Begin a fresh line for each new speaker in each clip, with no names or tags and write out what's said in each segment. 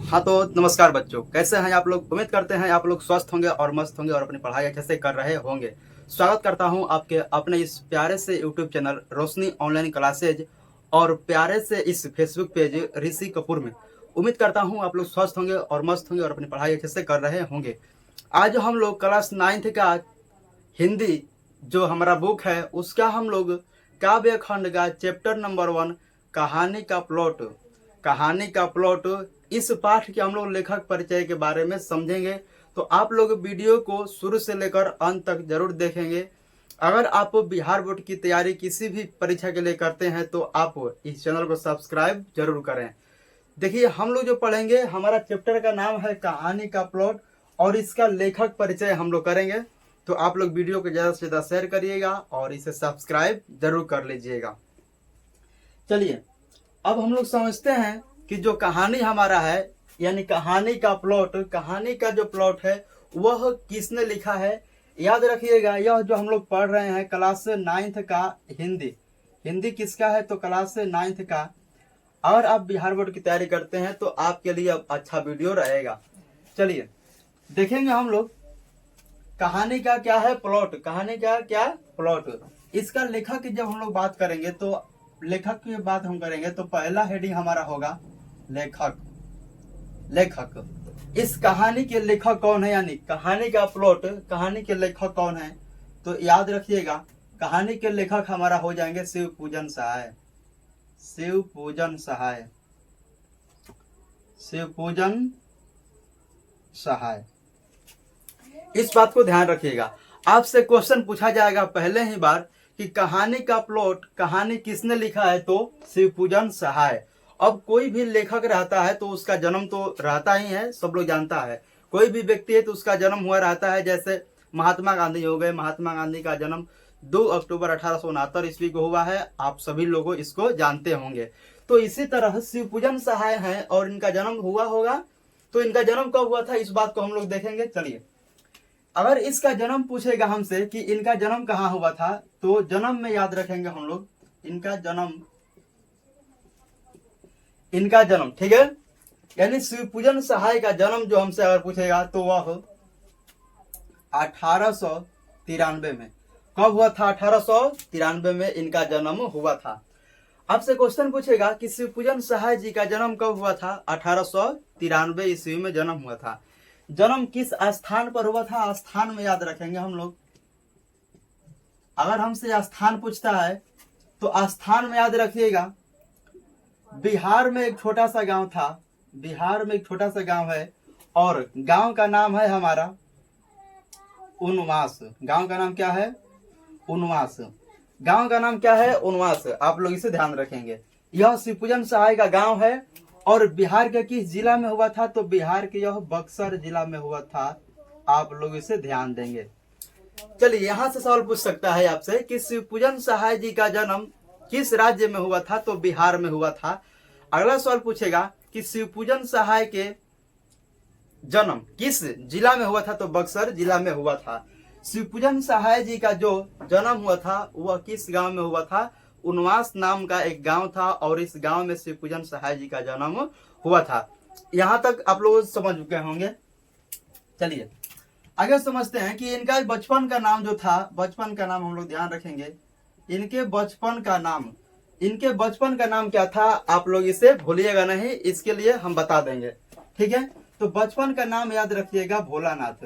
हाँ तो नमस्कार बच्चों, कैसे हैं आप लोग। उम्मीद करते हैं आप लोग स्वस्थ होंगे और मस्त होंगे और अपनी पढ़ाई अच्छे से कर रहे होंगे। स्वागत करता हूं आपके अपने इस प्यारे से यूट्यूब चैनल रोशनी ऑनलाइन क्लासेज और प्यारे से इस फेसबुक पेज ऋषि कपूर में। उम्मीद करता हूं आप लोग स्वस्थ होंगे और मस्त होंगे और अपनी पढ़ाई अच्छे से कर रहे होंगे। आज हम लोग क्लास 9th का हिंदी जो हमारा बुक है उसका हम लोग काव्य खंड का चैप्टर नंबर 1 कहानी का प्लॉट इस पाठ के हम लोग लेखक परिचय के बारे में समझेंगे। तो आप लोग वीडियो को शुरू से लेकर अंत तक जरूर देखेंगे। अगर आप बिहार बोर्ड की तैयारी किसी भी परीक्षा के लिए करते हैं तो आप इस चैनल को सब्सक्राइब जरूर करें। देखिए, हम लोग जो पढ़ेंगे, हमारा चैप्टर का नाम है कहानी का प्लॉट और इसका लेखक परिचय हम लोग करेंगे। तो आप लोग वीडियो को ज़्यादा से ज़्यादा शेयर करिएगा और इसे सब्सक्राइब जरूर कर लीजिएगा। चलिए, अब हम लोग समझते हैं कि जो कहानी हमारा है, यानी कहानी का प्लॉट, कहानी का जो प्लॉट है वह किसने लिखा है। याद रखिएगा, यह जो हम लोग पढ़ रहे हैं क्लास 9th का हिंदी किसका है, तो क्लास 9th का। अगर आप बिहार बोर्ड की तैयारी करते हैं तो आपके लिए अब अच्छा वीडियो रहेगा। चलिए देखेंगे हम लोग कहानी का क्या है प्लॉट, कहानी का क्या प्लॉट। इसका लेखक की जब हम लोग बात करेंगे तो लेखक की बात हम करेंगे तो पहला हेडिंग हमारा होगा लेखक। इस कहानी के लेखक कौन है, यानी कहानी का प्लॉट, कहानी के लेखक कौन है। तो याद रखिएगा, कहानी के लेखक हमारा हो जाएंगे शिवपूजन सहाय। इस बात को ध्यान रखिएगा, आपसे क्वेश्चन पूछा जाएगा पहले ही बार कि कहानी का प्लॉट, कहानी किसने लिखा है, तो शिवपूजन सहाय। अब कोई भी लेखक रहता है तो उसका जन्म तो रहता ही है, सब लोग जानता है। कोई भी व्यक्ति है तो उसका जन्म हुआ रहता है। जैसे महात्मा गांधी हो गए, महात्मा गांधी का जन्म 2 अक्टूबर 1869 ईस्वी को हुआ है। आप सभी लोग इसको जानते होंगे। तो इसी तरह शिवपूजन सहाय है और इनका जन्म हुआ होगा। तो इनका जन्म कब हुआ था, इस बात को हम लोग देखेंगे। चलिए, अगर इसका जन्म पूछेगा हमसे कि इनका जन्म कहाँ हुआ था, तो जन्म में याद रखेंगे हम लोग इनका जन्म, ठीक है। यानी शिवपूजन सहाय का जन्म जो हमसे अगर पूछेगा तो वह 1893 में। कब हुआ था, 1893 में इनका जन्म हुआ था। आपसे क्वेश्चन पूछेगा कि शिवपूजन सहाय जी का जन्म कब हुआ था, 1893 ईस्वी में जन्म हुआ था। जन्म किस स्थान पर हुआ था, स्थान में याद रखेंगे हम लोग। अगर हमसे स्थान पूछता है तो स्थान में याद रखिएगा, बिहार में एक छोटा सा गांव था, बिहार में एक छोटा सा गांव है और गांव का नाम है हमारा उनवास। गांव का नाम क्या है, उनवास। गांव का नाम क्या है, उनवास। आप लोग इसे ध्यान रखेंगे। यह शिवपूजन सहाय का गांव है और बिहार के किस जिला में हुआ था, तो बिहार के यह बक्सर जिला में हुआ था। आप लोग इसे ध्यान देंगे। चलिए, यहां से सवाल पूछ सकता है आपसे कि शिवपूजन सहाय जी का जन्म किस राज्य में हुआ था, तो बिहार में हुआ था। अगला सवाल पूछेगा कि शिवपूजन सहाय के जन्म किस जिला में हुआ था, तो बक्सर जिला में हुआ था। शिवपूजन सहाय जी का जो जन्म हुआ था वह किस गांव में हुआ था, उनवास नाम का एक गांव था और इस गांव में शिवपूजन सहाय जी का जन्म हुआ था। यहां तक आप लोग समझ चुके होंगे। चलिए आगे समझते हैं कि इनका बचपन का नाम जो था, बचपन का नाम हम लोग ध्यान रखेंगे। इनके बचपन का नाम क्या था, आप लोग इसे भूलिएगा नहीं, इसके लिए हम बता देंगे, ठीक है। तो बचपन का नाम याद रखिएगा भोलानाथ।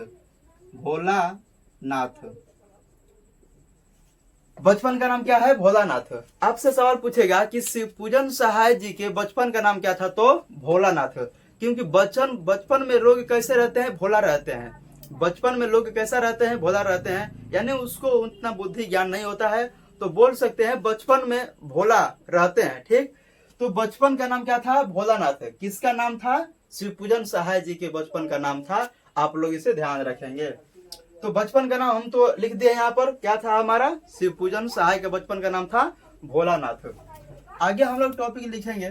बचपन का नाम क्या है, भोलानाथ। आपसे सवाल पूछेगा कि शिवपूजन सहाय जी के बचपन का नाम क्या था, तो भोलानाथ। क्योंकि बचपन में लोग कैसे रहते हैं, भोला रहते हैं। बचपन में लोग कैसा रहते हैं, भोला रहते हैं। यानी उसको उतना बुद्धि ज्ञान नहीं होता है, तो बोल सकते हैं बचपन में भोला रहते हैं, ठीक। तो बचपन का नाम क्या था, भोलानाथ। किसका नाम था, शिवपूजन सहाय जी के बचपन का नाम था। आप लोग इसे ध्यान रखेंगे। तो बचपन का नाम हम तो लिख दिए यहाँ पर, क्या था हमारा, शिवपूजन सहाय का बचपन का नाम था भोलानाथ। आगे हम लोग टॉपिक लिखेंगे।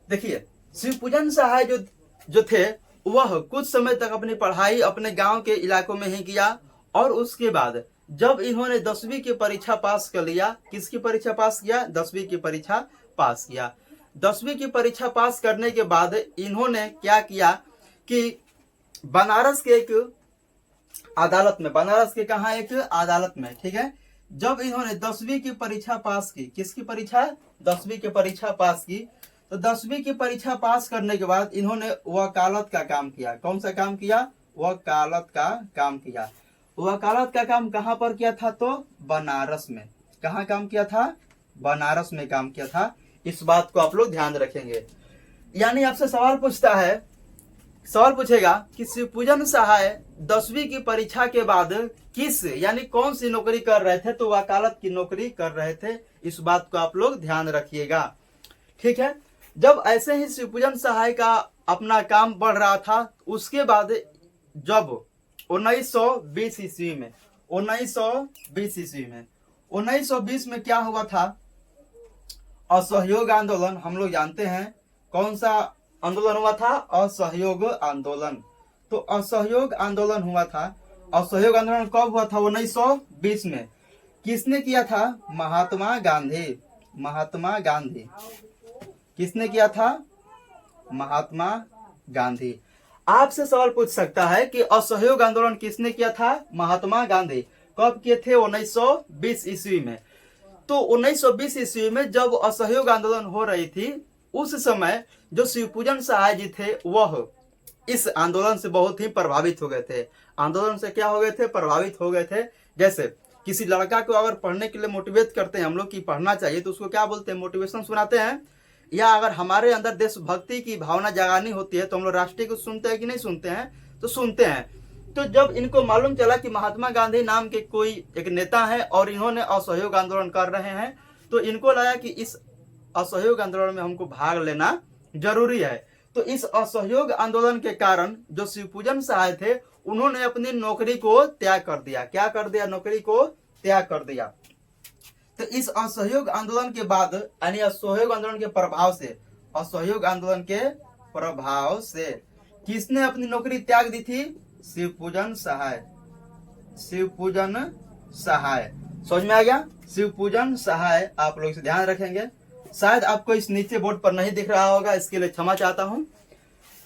देखिए, शिवपूजन सहाय जो थे वह कुछ समय तक अपनी पढ़ाई अपने गांव के इलाकों में ही किया और उसके बाद जब इन्होंने 10वीं की परीक्षा पास कर लिया, किसकी परीक्षा पास किया, 10वीं की परीक्षा पास किया। 10वीं की परीक्षा पास करने के बाद इन्होंने क्या किया कि बनारस के एक अदालत में, बनारस के कहा एक अदालत में, ठीक है, जब इन्होंने 10वीं की परीक्षा पास की, किसकी परीक्षा, 10वीं की परीक्षा पास की, तो 10वीं की परीक्षा पास करने के बाद इन्होंने वकालत का काम किया। कौन सा काम किया, वकालत का काम किया। वकालत का काम कहां पर किया था, तो बनारस में। कहां काम किया था, बनारस में काम किया था। इस बात को आप लोग ध्यान रखेंगे। यानी आपसे सवाल पूछता है, सवाल पूछेगा कि शिवपूजन सहाय 10वीं की परीक्षा के बाद किस यानी कौन सी नौकरी कर रहे थे, तो वकालत की नौकरी कर रहे थे। इस बात को आप लोग ध्यान रखिएगा, ठीक है। जब ऐसे ही शिवपूजन सहाय का अपना काम बढ़ रहा था, उसके बाद जब 1920 ईस्वी में 1920 में क्या हुआ था, असहयोग आंदोलन। हम लोग जानते हैं कौन सा आंदोलन हुआ था, असहयोग आंदोलन। तो असहयोग आंदोलन हुआ था। असहयोग आंदोलन कब हुआ था, 1920 में। किसने किया था, महात्मा गांधी। महात्मा गांधी किसने किया था, महात्मा गांधी। आपसे सवाल पूछ सकता है कि असहयोग आंदोलन किसने किया था, महात्मा गांधी। कब किए थे, 1920 ईस्वी में। तो 1920 ईस्वी में जब असहयोग आंदोलन हो रही थी, उस समय जो शिवपूजन सहाय जी थे वह इस आंदोलन से बहुत ही प्रभावित हो गए थे। आंदोलन से क्या हो गए थे, प्रभावित हो गए थे। जैसे किसी लड़का को अगर पढ़ने के लिए मोटिवेट करते हैं हम लोग कि पढ़ना चाहिए, तो उसको क्या बोलते हैं, मोटिवेशन सुनाते हैं। या अगर हमारे अंदर देशभक्ति की भावना जगानी होती है तो हम लोग राष्ट्रीय को सुनते हैं कि नहीं सुनते हैं, तो सुनते हैं। तो जब इनको मालूम चला कि महात्मा गांधी नाम के कोई एक नेता है और इन्होंने असहयोग आंदोलन कर रहे हैं, तो इनको लगा कि इस असहयोग आंदोलन में हमको भाग लेना जरूरी है। तो इस असहयोग आंदोलन के कारण जो शिवपूजन सहाय थे उन्होंने अपनी नौकरी को त्याग कर दिया। क्या कर दिया, नौकरी को त्याग कर दिया। तो इस असहयोग आंदोलन के बाद यानी असहयोग आंदोलन के प्रभाव से, असहयोग आंदोलन के प्रभाव से किसने अपनी नौकरी त्याग दी थी, शिवपूजन सहाय। शिवपूजन सहाय समझ में आ गया, शिवपूजन सहाय। आप लोग इसे ध्यान रखेंगे। शायद आपको इस नीचे बोर्ड पर नहीं दिख रहा होगा, इसके लिए क्षमा चाहता हूं।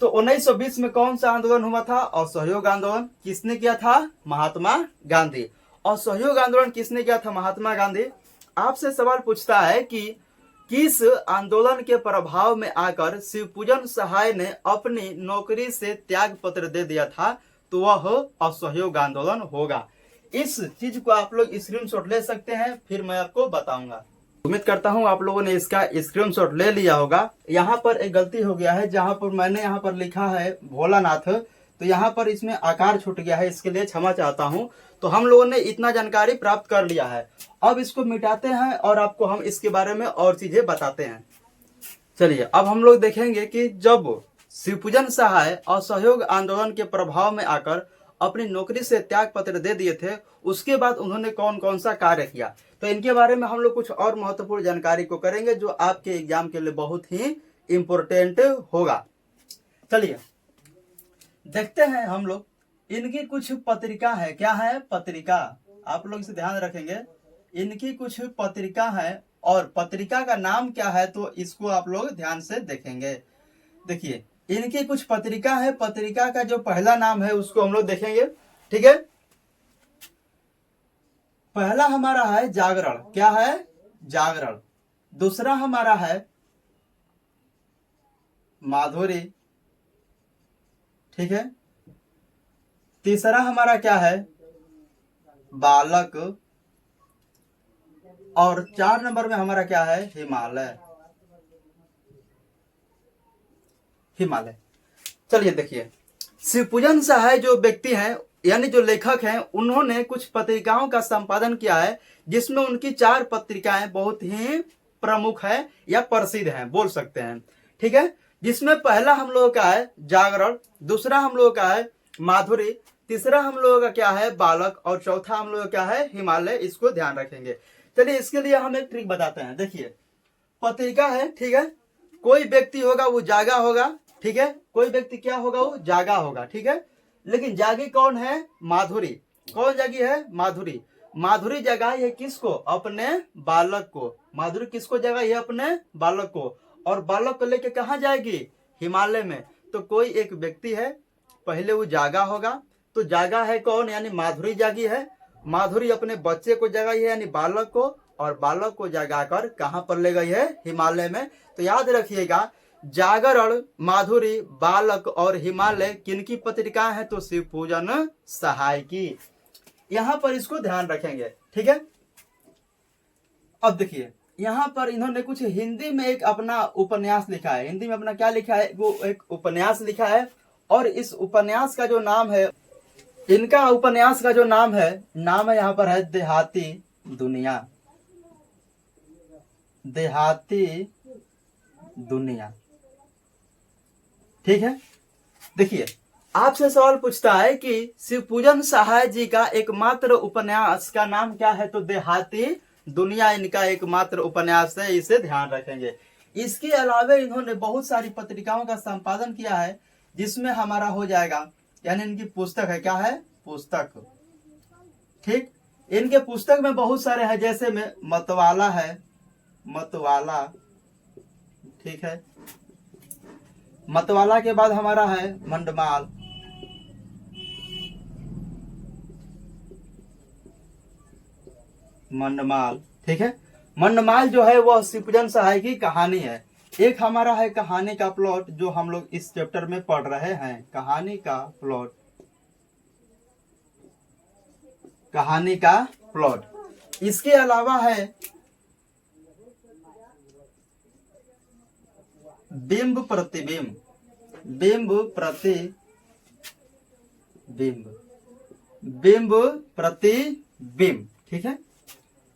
तो 1920 में कौन सा आंदोलन हुआ था, असहयोग आंदोलन। किसने किया था, महात्मा गांधी। असहयोग आंदोलन किसने किया था, महात्मा गांधी। आपसे सवाल पूछता है कि किस आंदोलन के प्रभाव में आकर शिवपूजन सहाय ने अपनी नौकरी से त्याग पत्र दे दिया था, तो वह असहयोग आंदोलन होगा। इस चीज को आप लोग स्क्रीनशॉट ले सकते हैं, फिर मैं आपको बताऊंगा। उम्मीद करता हूं आप लोगों ने इसका स्क्रीनशॉट ले लिया होगा। यहाँ पर एक गलती हो गया है, जहां पर मैंने यहाँ पर लिखा है भोलानाथ, तो यहाँ पर इसमें आकार छूट गया है, इसके लिए क्षमा चाहता हूं। तो हम लोगों ने इतना जानकारी प्राप्त कर लिया है, अब इसको मिटाते हैं और आपको हम इसके बारे में और चीजें बताते हैं। चलिए अब हम लोग देखेंगे कि जब शिवपूजन सहाय असहयोग आंदोलन के प्रभाव में आकर अपनी नौकरी से त्याग पत्र दे दिए थे, उसके बाद उन्होंने कौन कौन सा कार्य किया, तो इनके बारे में हम लोग कुछ और महत्वपूर्ण जानकारी को करेंगे जो आपके एग्जाम के लिए बहुत ही इंपॉर्टेंट होगा। चलिए देखते हैं हम लोग, इनकी कुछ पत्रिका है। क्या है, पत्रिका। आप लोग इसे ध्यान रखेंगे, इनकी कुछ पत्रिका है और पत्रिका का नाम क्या है, तो इसको आप लोग ध्यान से देखेंगे। देखिए इनकी कुछ पत्रिका है, पत्रिका का जो पहला नाम है उसको हम लोग देखेंगे, ठीक है। पहला हमारा है जागरण। क्या है, जागरण। दूसरा हमारा है माधुरी, ठीक है। तीसरा हमारा क्या है, बालक। और 4 नंबर में हमारा क्या है, हिमालय। हिमालय। चलिए देखिए, शिवपूजन सहाय जो व्यक्ति हैं यानी जो लेखक हैं, उन्होंने कुछ पत्रिकाओं का संपादन किया है, जिसमें उनकी 4 पत्रिकाएं बहुत ही प्रमुख है या प्रसिद्ध हैं, बोल सकते हैं, ठीक है। जिसमें पहला हम लोगों का है जागरण, दूसरा हम लोगों का है माधुरी, तीसरा हम लोगों का क्या है, बालक, और चौथा हम लोगों का क्या है, हिमालय। इसको ध्यान रखेंगे। चलिए इसके लिए हम एक ट्रिक बताते हैं। देखिए पत्रिका है, ठीक है, कोई व्यक्ति होगा वो जागा होगा, ठीक है, कोई व्यक्ति क्या होगा, वो जागा होगा, ठीक है। लेकिन जागी कौन है, माधुरी। कौन जागी है, माधुरी। माधुरी जगाई है किसको, अपने बालक को। माधुरी किसको जगाई है, अपने बालक को। और बालक को लेके कहाँ जाएगी? हिमालय में। तो कोई एक व्यक्ति है, पहले वो जागा होगा। तो जागा है कौन? यानी माधुरी जागी है। माधुरी अपने बच्चे को जगाई है यानी बालक को, और बालक को जगाकर कहाँ पर ले गई है? हिमालय में। तो याद रखिएगा, जागरण, माधुरी, बालक और हिमालय किनकी पत्रिकाएं हैं? तो शिव पूजन सहाय की। यहां पर इसको ध्यान रखेंगे, ठीक है। अब देखिए, यहाँ पर इन्होंने कुछ हिंदी में एक अपना उपन्यास लिखा है। हिंदी में अपना क्या लिखा है? वो एक उपन्यास लिखा है। और इस उपन्यास का जो नाम है, इनका उपन्यास का जो नाम है यहाँ पर है देहाती दुनिया। देहाती दुनिया, ठीक है। देखिए, आपसे सवाल पूछता है कि शिवपूजन सहाय जी का एकमात्र उपन्यास का नाम क्या है? तो देहाती दुनिया इनका एकमात्र उपन्यास है, इसे ध्यान रखेंगे। इसके अलावा इन्होंने बहुत सारी पत्रिकाओं का संपादन किया है, जिसमें हमारा हो जाएगा, यानी इनकी पुस्तक है, क्या है? पुस्तक, ठीक। इनके पुस्तक में बहुत सारे हैं, जैसे में मतवाला है, मतवाला, ठीक है। मतवाला के बाद हमारा है मंडमाल, मंडमाल, ठीक है। मंडमाल जो है वह शिवपूजन सहाय की कहानी है। एक हमारा है कहानी का प्लॉट, जो हम लोग इस चैप्टर में पढ़ रहे हैं, कहानी का प्लॉट, कहानी का प्लॉट। इसके अलावा है बिंब प्रतिबिंब, बिंब प्रतिबिंब, बिंब प्रतिबिंब, ठीक है।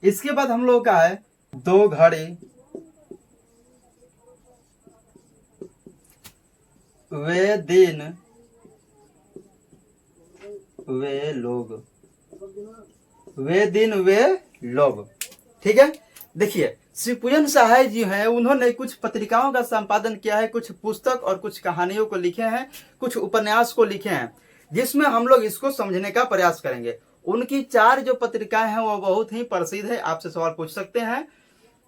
इसके बाद हम लोग का है दो घड़ी, वे दिन वे लोग, वे दिन वे लोग, ठीक है। देखिए, शिवपूजन सहाय जी हैं, उन्होंने कुछ पत्रिकाओं का संपादन किया है, कुछ पुस्तक और कुछ कहानियों को लिखे हैं, कुछ उपन्यास को लिखे हैं, जिसमें हम लोग इसको समझने का प्रयास करेंगे। उनकी 4 जो पत्रिकाएं हैं वो बहुत ही प्रसिद्ध है। आपसे सवाल पूछ सकते हैं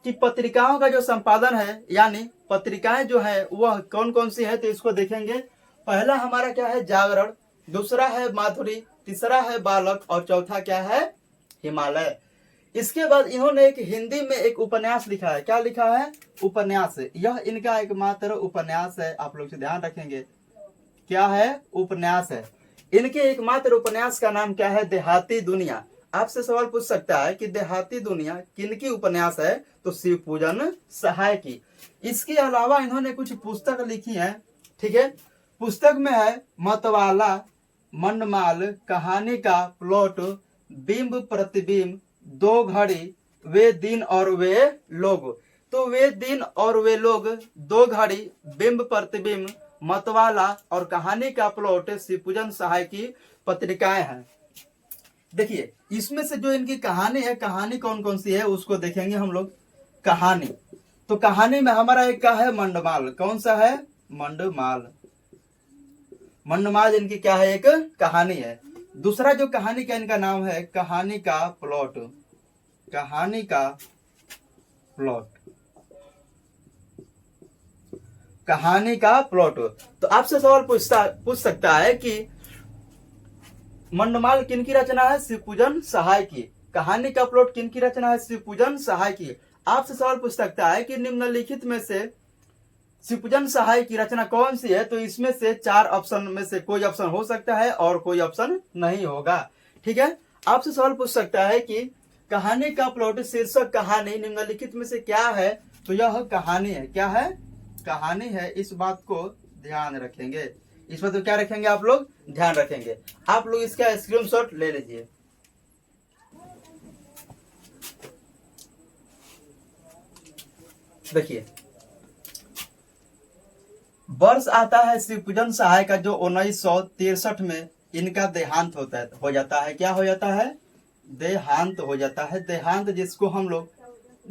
कि पत्रिकाओं का जो संपादन है, यानी पत्रिकाएं जो है वह कौन कौन सी है? तो इसको देखेंगे। पहला हमारा क्या है? जागरण, दूसरा है माधुरी, तीसरा है बालक, और चौथा क्या है? हिमालय। इसके बाद इन्होंने एक हिंदी में एक उपन्यास लिखा है। क्या लिखा है? उपन्यास। यह इनका एकमात्र उपन्यास है, आप लोग से ध्यान रखेंगे। क्या है? उपन्यास है। इनके एकमात्र उपन्यास का नाम क्या है? देहाती दुनिया। आपसे सवाल पूछ सकता है कि देहाती दुनिया किनकी उपन्यास है? तो शिवपूजन सहाय की। इसके अलावा इन्होंने कुछ पुस्तक लिखी है, ठीक है। पुस्तक में है मतवाला, मंडमाल, कहानी का प्लॉट, बिंब प्रतिबिंब, दो घड़ी, वे दिन और वे लोग। तो वे दिन और वे लोग, दो घड़ी, बिंब प्रतिबिंब, मतवाला और कहानी का प्लॉट शिवपूजन सहाय की पत्रिकाएं हैं। देखिए, इसमें से जो इनकी कहानी है, कहानी कौन कौन सी है उसको देखेंगे हम लोग। कहानी, तो कहानी में हमारा एक का है मंडमाल। कौन सा है? मंडमाल। मंडमाल इनकी क्या है? एक कहानी है। दूसरा जो कहानी का इनका नाम है कहानी का प्लॉट, कहानी का प्लॉट, कहानी का प्लॉट। तो आपसे सवाल पूछ सकता है कि मंडमाल किनकी रचना है? शिवपूजन सहाय की। कहानी का प्लॉट किनकी रचना है? शिवपूजन सहाय की। आपसे सवाल पूछ सकता है कि निम्नलिखित में से शिवपूजन सहाय की रचना कौन सी है? तो इसमें से 4 ऑप्शन में से कोई ऑप्शन हो सकता है और कोई ऑप्शन नहीं होगा, ठीक है। आपसे सवाल पूछ सकता है कि कहानी का प्लॉट शीर्षक कहानी निम्नलिखित में से क्या है? तो यह कहानी है। क्या है? कहानी है। इस बात को ध्यान रखेंगे। इस बात को क्या रखेंगे? आप लोग ध्यान रखेंगे। आप लोग इसका स्क्रीनशॉट ले लीजिए। देखिए, वर्ष आता है शिवपूजन सहाय का जो 1963 में इनका देहांत हो जाता है। क्या हो जाता है? देहांत हो जाता है। देहांत जिसको हम लोग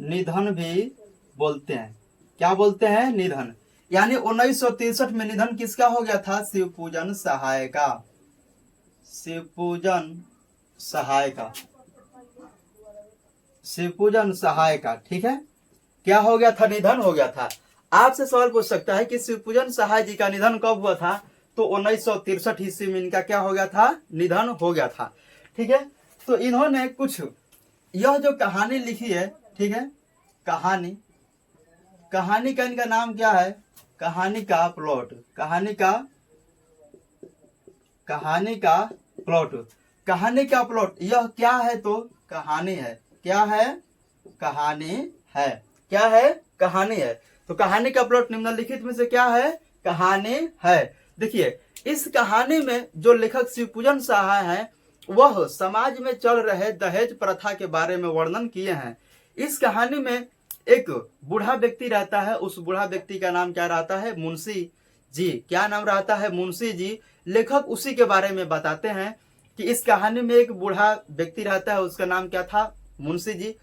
निधन भी बोलते हैं। क्या बोलते हैं? निधन। यानी 1963 में निधन किसका हो गया था? शिवपूजन सहाय का। शिवपूजन सहाय का, शिवपूजन सहाय का, ठीक है। क्या हो गया था? निधन हो गया था। आपसे सवाल पूछ सकता है कि शिवपूजन सहाय जी का निधन कब हुआ था, तो 1963 ईस्वी में इनका क्या हो गया था, निधन हो गया था। ठीक है, तो इन्होंने कुछ यह जो कहानी लिखी है, ठीक है, कहानी का इनका नाम क्या है, कहानी का प्लॉट, कहानी का प्लॉट, यह क्या है, तो कहानी है। क्या है, कहानी है। क्या है, कहानी है। तो कहानी का प्लॉट निम्नलिखित में से क्या है, कहानी है। देखिए, इस कहानी में जो लेखक शिवपूजन सहाय हैं वह समाज में चल रहे दहेज प्रथा के बारे में वर्णन किए हैं। इस कहानी में एक बूढ़ा व्यक्ति रहता है, उस बूढ़ा व्यक्ति का नाम क्या रहता है, मुंशी जी। क्या नाम रहता है, मुंशी जी। लेखक उसी के बारे में बताते हैं कि इस कहानी में एक बूढ़ा व्यक्ति रहता है, उसका नाम क्या था, मुंशी जी।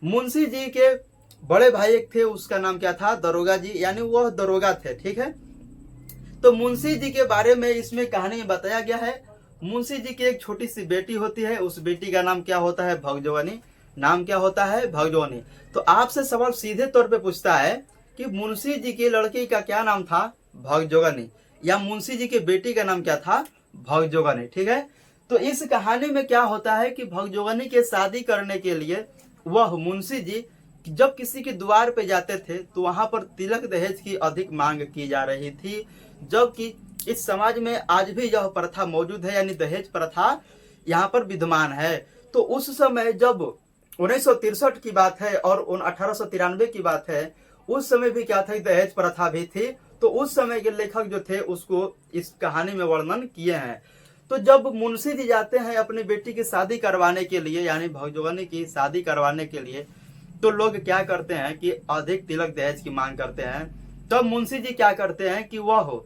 मुंशी जी के बड़े भाई एक थे, उसका नाम क्या था, दरोगा जी, यानी वह दरोगा थे। ठीक है, तो मुंशी जी के बारे में इसमें कहानी में बताया गया है। मुंशी जी की एक छोटी सी बेटी होती है, उस बेटी का नाम क्या होता है, भगजोगनी। नाम क्या होता है, भगजोगनी। तो आपसे सवाल सीधे तौर पे पूछता है कि मुंशी जी की लड़की का क्या नाम था, भगजोगनी, या मुंशी जी की बेटी का नाम क्या था, भगजोगनी। ठीक है, तो इस कहानी में क्या होता है कि भगजोगनी के शादी करने के लिए वह मुंशी जी जब किसी के द्वार पे जाते थे तो वहां पर तिलक दहेज की अधिक मांग की जा रही थी, जबकि इस समाज में आज भी यह प्रथा मौजूद है, यानी दहेज प्रथा यहाँ पर विद्यमान है। तो उस समय जब 1963 की बात है और 1893 की बात है, उस समय भी क्या था, दहेज प्रथा भी थी। तो उस समय के लेखक जो थे उसको इस कहानी में वर्णन किए हैं। तो जब मुंशी जी जाते हैं अपनी बेटी की शादी करवाने के लिए, यानी भगजोगनी की शादी करवाने के लिए, तो लोग क्या करते हैं कि अधिक तिलक दहेज की मांग करते हैं। तब मुंशी जी क्या करते हैं कि वह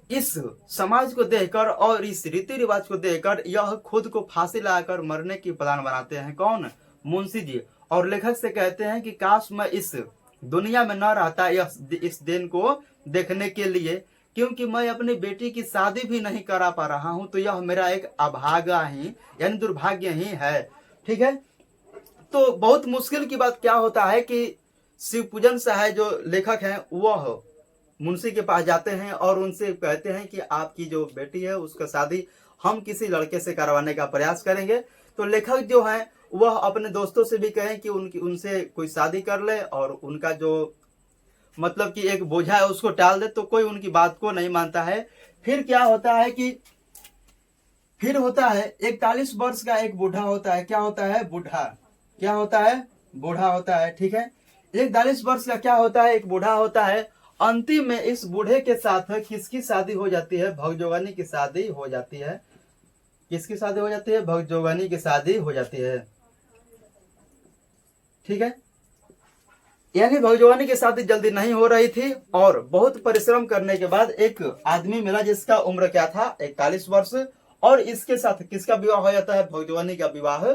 इस समाज को देखकर और इस रीति रिवाज को देखकर यह खुद को फांसी लगाकर मरने की प्लान बनाते हैं। कौन, मुंशी जी। और लेखक से कहते हैं कि काश मैं इस दुनिया में न रहता इस दिन को देखने के लिए, क्योंकि मैं अपनी बेटी की शादी भी नहीं करा पा रहा हूं, तो यह मेरा एक अभागा ही यानी दुर्भाग्य ही है। ठीक है, तो बहुत मुश्किल की बात क्या होता है कि शिवपूजन सहाय जो लेखक हैं वह मुंशी के पास जाते हैं और उनसे कहते हैं कि आपकी जो बेटी है उसका शादी हम किसी लड़के से करवाने का प्रयास करेंगे। तो लेखक जो है वह अपने दोस्तों से भी कहें कि उनसे कोई शादी कर ले और उनका जो मतलब कि एक बोझा है उसको टाल दे, तो कोई उनकी बात को नहीं मानता है। फिर क्या होता है कि 41 वर्ष का एक बूढ़ा होता है। क्या होता है, बूढ़ा। क्या होता है, बूढ़ा होता है। ठीक है, 41 वर्ष का क्या होता है, एक बूढ़ा होता है। अंतिम में इस बूढ़े के साथ किसकी शादी हो जाती है, भगजोगनी की शादी हो जाती है। किसकी शादी हो जाती है, भगजोगनी की शादी हो जाती है। ठीक है, यानी भगजोगनी की शादी जल्दी नहीं हो रही थी और बहुत परिश्रम करने के बाद एक आदमी मिला जिसका उम्र क्या था, 41 वर्ष, और इसके साथ किसका विवाह हो जाता है, भगजोगनी का विवाह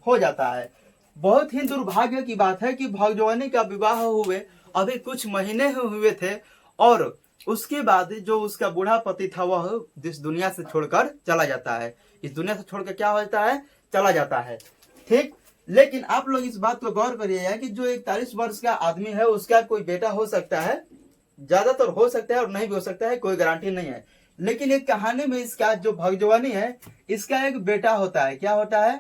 हो जाता है। बहुत ही दुर्भाग्य की बात है कि भगजोगनी का विवाह हुए अभी कुछ महीने हुए थे और उसके बाद जो उसका बूढ़ा पति था वह इस दुनिया से छोड़कर चला जाता है। इस दुनिया से छोड़कर क्या होता है, चला जाता है। ठीक, लेकिन आप लोग इस बात को गौर करिएगा कि जो 41 वर्ष का आदमी है उसका कोई बेटा हो सकता है, ज्यादातर हो सकता है और नहीं भी हो सकता है, कोई गारंटी नहीं है। लेकिन एक कहानी में इसका जो भगजोगनी है इसका एक बेटा होता है। क्या होता है,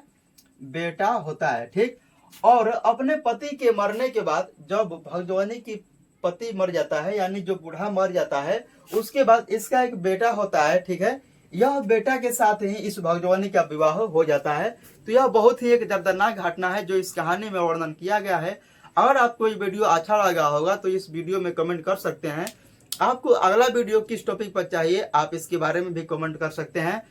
बेटा होता है। ठीक, और अपने पति के मरने के बाद जब भगजोगनी की पति मर जाता है, यानी जो बूढ़ा मर जाता है, उसके बाद इसका एक बेटा होता है। ठीक है, यह बेटा के साथ ही इस भगजोगनी का विवाह हो जाता है। तो यह बहुत ही एक दर्दनाक घटना है जो इस कहानी में वर्णन किया गया है। अगर आपको ये वीडियो अच्छा लगा होगा तो इस वीडियो में कमेंट कर सकते हैं। आपको अगला वीडियो किस टॉपिक पर चाहिए आप इसके बारे में भी कमेंट कर सकते हैं।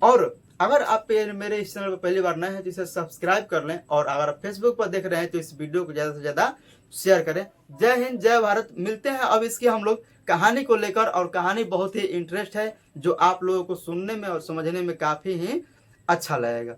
और अगर आप मेरे इस चैनल पर पहली बार नए हैं तो इसे सब्सक्राइब कर लें, और अगर आप फेसबुक पर देख रहे हैं तो इस वीडियो को ज़्यादा से ज़्यादा शेयर करें। जय हिंद, जय भारत। मिलते हैं अब इसकी हम लोग कहानी को लेकर, और कहानी बहुत ही इंटरेस्ट है जो आप लोगों को सुनने में और समझने में काफ़ी ही अच्छा लगेगा।